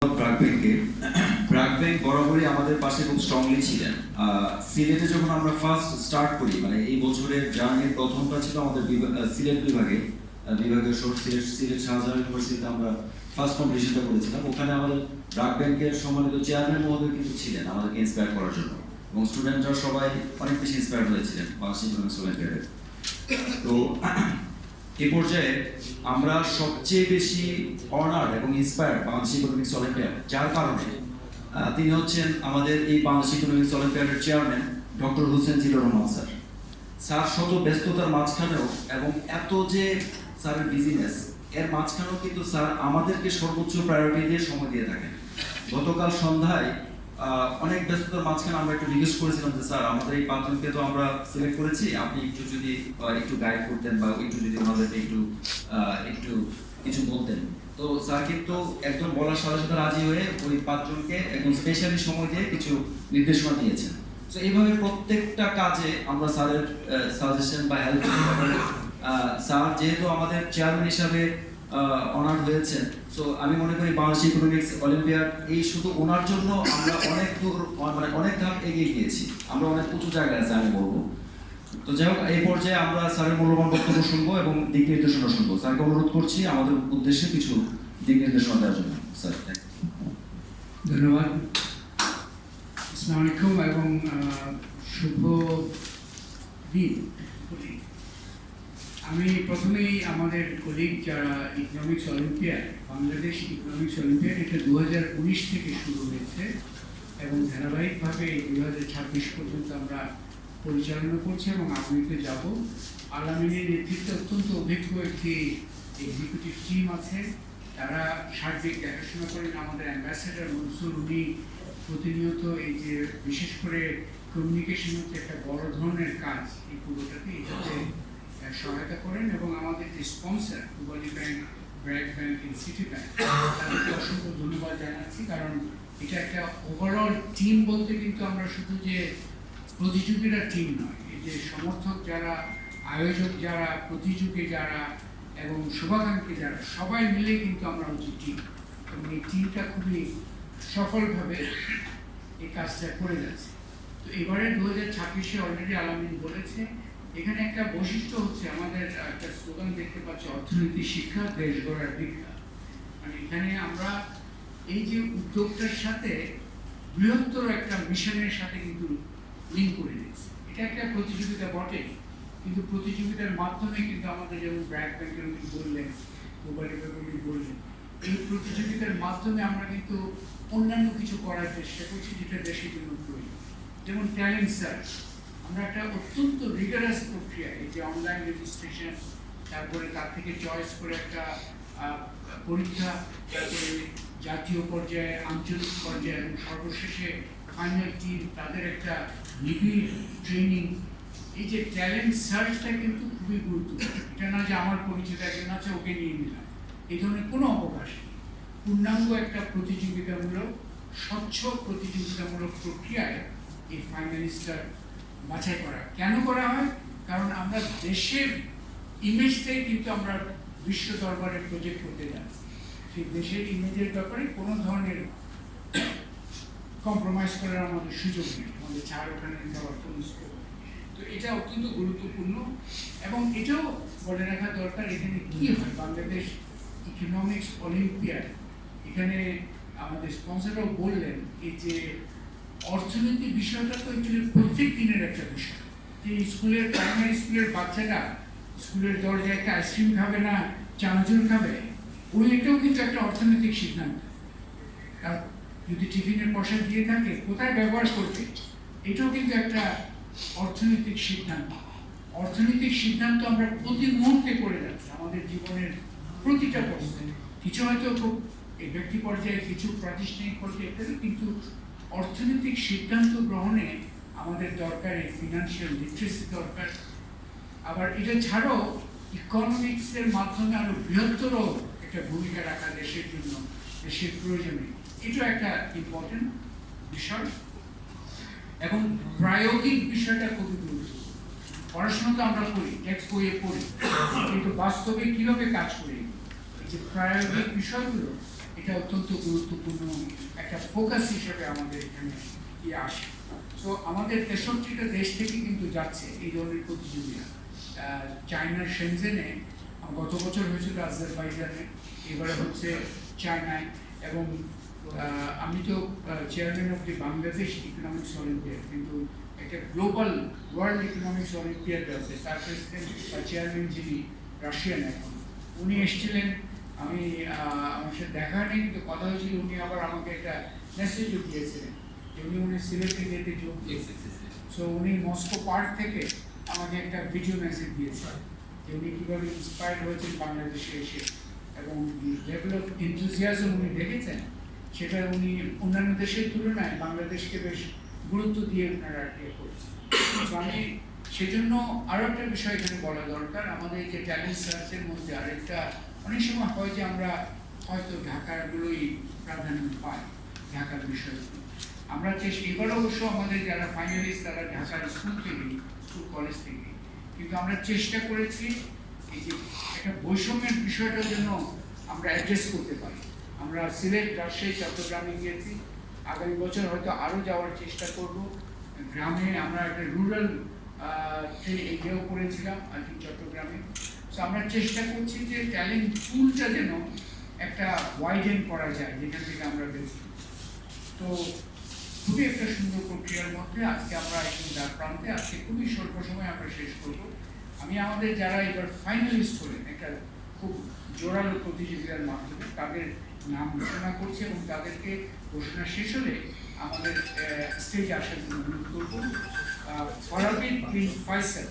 BRAC bank বরাবরই আমাদের পাশে খুব স্ট্রংলি ছিলেন। সিলেটে যখন আমরা ফার্স্ট স্টার্ট করি, মানে এই বছরের জার্নির প্রথমটা ছিল আমাদের সিলেট বিভাগীয় শহর সিলেট শাহজাহান ইউনিভার্সিটিতে আমরা ফার্স্ট কম্পিটিশনটা করেছিলাম। ওখানে আমাদের ব্র্যাক ব্যাংকের সম্মানিত চেয়ারম্যান মহোদয় কিন্তু ছিলেন আমাদেরকে ইন্সপায়ার করার জন্য, এবং স্টুডেন্টরা সবাই অনেক বেশি ইন্সপায়ার হয়েছিলেন বাংলাদেশ ইকোনমিক্স অলিম্পিয়াডে। তো এই পর্যায়ে আমরা সবচেয়ে বেশি অনার্ড এবং ইন্সপায়ার্ড বাংলাদেশ ইকোনমিক্স অলিম্পিয়াড, যার কারণে তিনি হচ্ছেন আমাদের এই বাংলাদেশ ইকোনমিক্স অলিম্পিয়াডের chairman doctor Hossain Zillur Rahman sir. Sir শত ব্যস্ততার মাঝখানেও এবং এত যে স্যারের বিজিনেস এর মাঝখানেও কিন্তু স্যার আমাদেরকে সর্বোচ্চ প্রায়োরিটি দিয়ে সময় দিয়ে থাকেন। গতকাল সন্ধ্যায় অনেক ব্যস্ততার মাঝখানে আমরা একটু রিকোয়েস্ট করেছিলাম যে স্যার আমাদের এই পাঁচজনকে তো আমরা সিলেক্ট করেছি, আপনি একটু যদি একটু গাইড করতেন বা একটু যদি ওনাদেরকে একটু কিছু বলতেন। তো স্যার কিন্তু একদম বলার সাথে সাথে রাজি হয়ে ওই পাঁচজনকে একদম স্পেশালি সময় দিয়ে কিছু নির্দেশনা দিয়েছেন। তো এইভাবে প্রত্যেকটা কাজে আমরা স্যারের সাজেশন বা হেল্প স্যার যেহেতু আমাদের চেয়ারম্যান হিসাবে অনার হয়েছেন, সো আমি মনে করি বাংলাদেশ ইকোনমিক্স অলিম্পিয়াড এই শুধু ওনার জন্য আমরা অনেক দূর মানে অনেক ধাপ এগিয়ে গিয়েছি, আমরা অনেক উঁচু জায়গায় আছে আমি বলবো। তো যাই হোক, এই পর্যায়ে আমরা স্যারের মূল্যবান বক্তব্য শুনবো এবং দিক নির্দেশনা শুনবো। স্যারকে অনুরোধ করছি আমাদের উদ্দেশ্যে কিছু দিক নির্দেশনা দেওয়ার জন্য। স্যার ধন্যবাদ। আসসালামু আলাইকুম এবং শুভ দিন। আমি প্রথমেই আমাদের কলিগ যারা economics olympiad, Bangladesh economics olympiad, এটা 2019 থেকে শুরু হয়েছে এবং ধারাবাহিকভাবে 2026 পর্যন্ত আমরা পরিচালনা করছি এবং আগামীতে যাব। আলামিনের নেতৃত্বে অত্যন্ত অভিজ্ঞ একটি এক্সিকিউটিভ টিম আছে, তারা সার্বিক দেখাশোনা করেন। আমাদের অ্যাম্বাসেডার মনসুর, উনি প্রতিনিয়ত এই যে বিশেষ করে কমিউনিকেশন হচ্ছে একটা বড় ধরনের কাজ, এই পুরোটাতে এটাতে সহায়তা করেন। এবং আমাদের যে sponsor Pubali bank, BRAC bank, city bank, তাদেরকে অসংখ্য ধন্যবাদ জানাচ্ছি, কারণ এটা একটা ওভারঅল টিম বলতে কিন্তু আমরা শুধু যে প্রতিযোগীরা টিম নয়, এই যে সমর্থক যারা, আয়োজক যারা, প্রতিযোগী যারা এবং শুভাকাঙ্ক্ষী যারা, সবাই মিলে কিন্তু আমরা হচ্ছে টিম, এবং এই টিমটা খুবই সফলভাবে এই কাজটা করে যাচ্ছে। তো এবারে 2026-এ অলরেডি আলামিন বলেছে, এখানে একটা বৈশিষ্ট্য হচ্ছে আমাদের একটা স্লোগান দেখতে পাচ্ছি, অর্থনীতি শিক্ষা দেশ গড়ার দীক্ষা। মানে এখানে আমরা এই যে উদ্যোগটার সাথে বৃহত্তর একটা মিশনের সাথে কিন্তু লিঙ্ক করে দিয়েছি। এটা একটা প্রতিযোগিতা বটে, কিন্তু প্রতিযোগিতার মাধ্যমে কিন্তু আমাদের যেমন ব্র্যাক ব্যাংকের উনি বললেন, পূবালী ব্যাংক উনি বললেন, এই প্রতিযোগিতার মাধ্যমে আমরা কিন্তু অন্যান্য কিছু করার চেষ্টা করছি যেটা দেশের জন্য প্রয়োজন। যেমন ট্যালেন্ট সার্চ, আমরা একটা অত্যন্ত রিগারাস প্রক্রিয়া, এই যে অনলাইন রেজিস্ট্রেশন, তারপরে তার থেকে চয়েস করে একটা পরীক্ষা, তারপরে জাতীয় পর্যায়ে, আঞ্চলিক পর্যায়ে এবং সর্বশেষে ফাইনাল টিম, তাদের একটা নিবিড় ট্রেনিং। এই যে ট্যালেন্ট সার্চটা কিন্তু খুবই গুরুত্বপূর্ণ। এটা না যে আমার পরিচিত একজন আছে ওকে নিয়ে নিলাম, এই ধরনের কোনো অবকাশ নেই। পূর্ণাঙ্গ একটা প্রতিযোগিতামূলক, স্বচ্ছ প্রতিযোগিতামূলক প্রক্রিয়ায় এই ফাইনালিস্টটার বাছাই করা। কেন করা হয়? কারণ আমরা দেশের ইমেজটাই কিন্তু আমরা বিশ্ব দরবারে প্রজেক্ট করতে যাচ্ছি। সেই দেশের ইমেজের ব্যাপারে কোনো ধরনের কম্প্রোমাইজ করার আমাদের সুযোগ নেই, আমাদের ছাড় ওখানে দেওয়ার কোনো স্কোপ। তো এটা অত্যন্ত গুরুত্বপূর্ণ এবং এটাও বলে রাখা দরকার, এখানে কি হয় বাংলাদেশ ইকোনমিক্স অলিম্পিয়াড, এখানে আমাদের স্পন্সররাও বললেন এই যে অর্থনীতি বিষয়টা তো অ্যাকচুয়ালি প্রত্যেক দিনের একটা বিষয়। যে স্কুলের, প্রাইমারি স্কুলের বাচ্চারা স্কুলের দরজায় আইসক্রিম খাবে না চানাচুর খাবে, এটাও কিন্তু একটা অর্থনৈতিক সিদ্ধান্ত। কারণ যদি টিফিনের পয়সা দিয়ে থাকে কোথায় ব্যবহার করবে, এটাও কিন্তু একটা অর্থনৈতিক সিদ্ধান্ত। অর্থনৈতিক সিদ্ধান্ত আমরা প্রতি মুহূর্তে করে যাচ্ছি আমাদের জীবনের প্রতিটা পর্যায়ে, কিছু হয়তো খুব এই ব্যক্তি পর্যায়ে, কিছু প্রাতিষ্ঠানিক পর্যায়ে, কিন্তু অর্থনৈতিক সিদ্ধান্ত গ্রহণে আমাদের দরকার এই ফিনান্সিয়াল লিটারেসি দরকার। আবার এটা ছাড়াও ইকোনমিক্সের মাধ্যমে আরো বৃহত্তর একটা ভূমিকা রাখা দেশের জন্য, দেশের প্রয়োজনে, এটা একটা ইম্পর্টেন্ট বিষয়। এবং প্রায়োগিক বিষয়টা খুবই গুরুত্বপূর্ণ। পড়াশোনা তো আমরা করি, টেক্সট বইয়ে পড়ি, কিন্তু বাস্তবে কিভাবে কাজ করি, এই যে প্রায়োগিক বিষয়গুলো, এটা অত্যন্ত গুরুত্বপূর্ণ ফোকাস হিসেবে আমাদের এখানে কি আসে। সো আমাদের 63টা দেশ থেকে কিন্তু যাচ্ছে এই ধরনের প্রতিযোগীরা। চায়নার শেনজেনে গত বছর হয়েছিল, আজারবাইজানে, এবারে হচ্ছে চায়নায়, এবং আমি তো chairman of the Bangladesh economics olympiad, কিন্তু একটা গ্লোবাল ওয়ার্ল্ড ইকোনমিক্স অলিম্পিয়াড আছে, তার প্রেসিডেন্ট বা চেয়ারম্যান যিনি রাশিয়ান এখন, উনি এসেছিলেন। আমি আমার সাথে দেখা নেই, কিন্তু কথা হয়েছিল। উনি আবার আমাকে একটা মেসেজও দিয়েছিলেন যে উনি সিলেটে যেতে যোগ দিয়েছেন। সো উনি মস্কো পার্ক থেকে আমাকে একটা ভিডিও মেসেজ দিয়েছেন যে উনি কীভাবে ইন্সপায়ার্ড হয়েছেন বাংলাদেশে এসে, এবং লেভেল অফ এনথুজিয়াজম উনি দেখেছেন, সেটা উনি অন্যান্য দেশের তুলনায় বাংলাদেশকে বেশ গুরুত্ব দিয়ে ওনারা ইয়ে করেছেন। তো আমি সেজন্য আরও একটা বিষয় এখানে বলা দরকার, আমাদের যে ট্যালেন্ট সার্চের মধ্যে আরেকটা অনেক সময় হয় যে আমরা হয়তো ঢাকারগুলোই প্রাধান্য পাই, ঢাকার বিষয়গুলো আমরা এবার অবশ্য আমাদের যারা ফাইনালিস্ট তারা ঢাকার স্কুল থেকে, স্কুল কলেজ থেকে, কিন্তু আমরা চেষ্টা করেছি এই যে একটা বৈষম্যের বিষয়টার জন্য আমরা অ্যাড্রেস করতে পারি। আমরা সিলেট, রাজশাহী, চট্টগ্রামে গিয়েছি, আগামী বছর হয়তো আরও যাওয়ার চেষ্টা করব। গ্রামে আমরা একটা রুরাল এরিয়াও করেছিলাম আর কি চট্টগ্রামে। তো আমরা চেষ্টা করছি যে ট্যালেন্ট পুলটা যেন একটা ওয়াইডেন করা যায় যেখান থেকে আমরা বেশি। তো খুবই একটা সুন্দর প্রক্রিয়ার মধ্যে আজকে আমরা একদম দ্বার প্রান্তে, আজকে খুবই স্বল্প সময় আমরা শেষ করব। আমি আমাদের যারা এবার ফাইনালিস্ট হলেন একটা খুব জোরালো প্রতিযোগিতার মাধ্যমে তাদের নাম ঘোষণা করছি, এবং তাদেরকে ঘোষণা শেষ হলে আমাদের স্টেজে আসার জন্য অনুরোধ করব। ফরাবিদ বিন ফয়সাল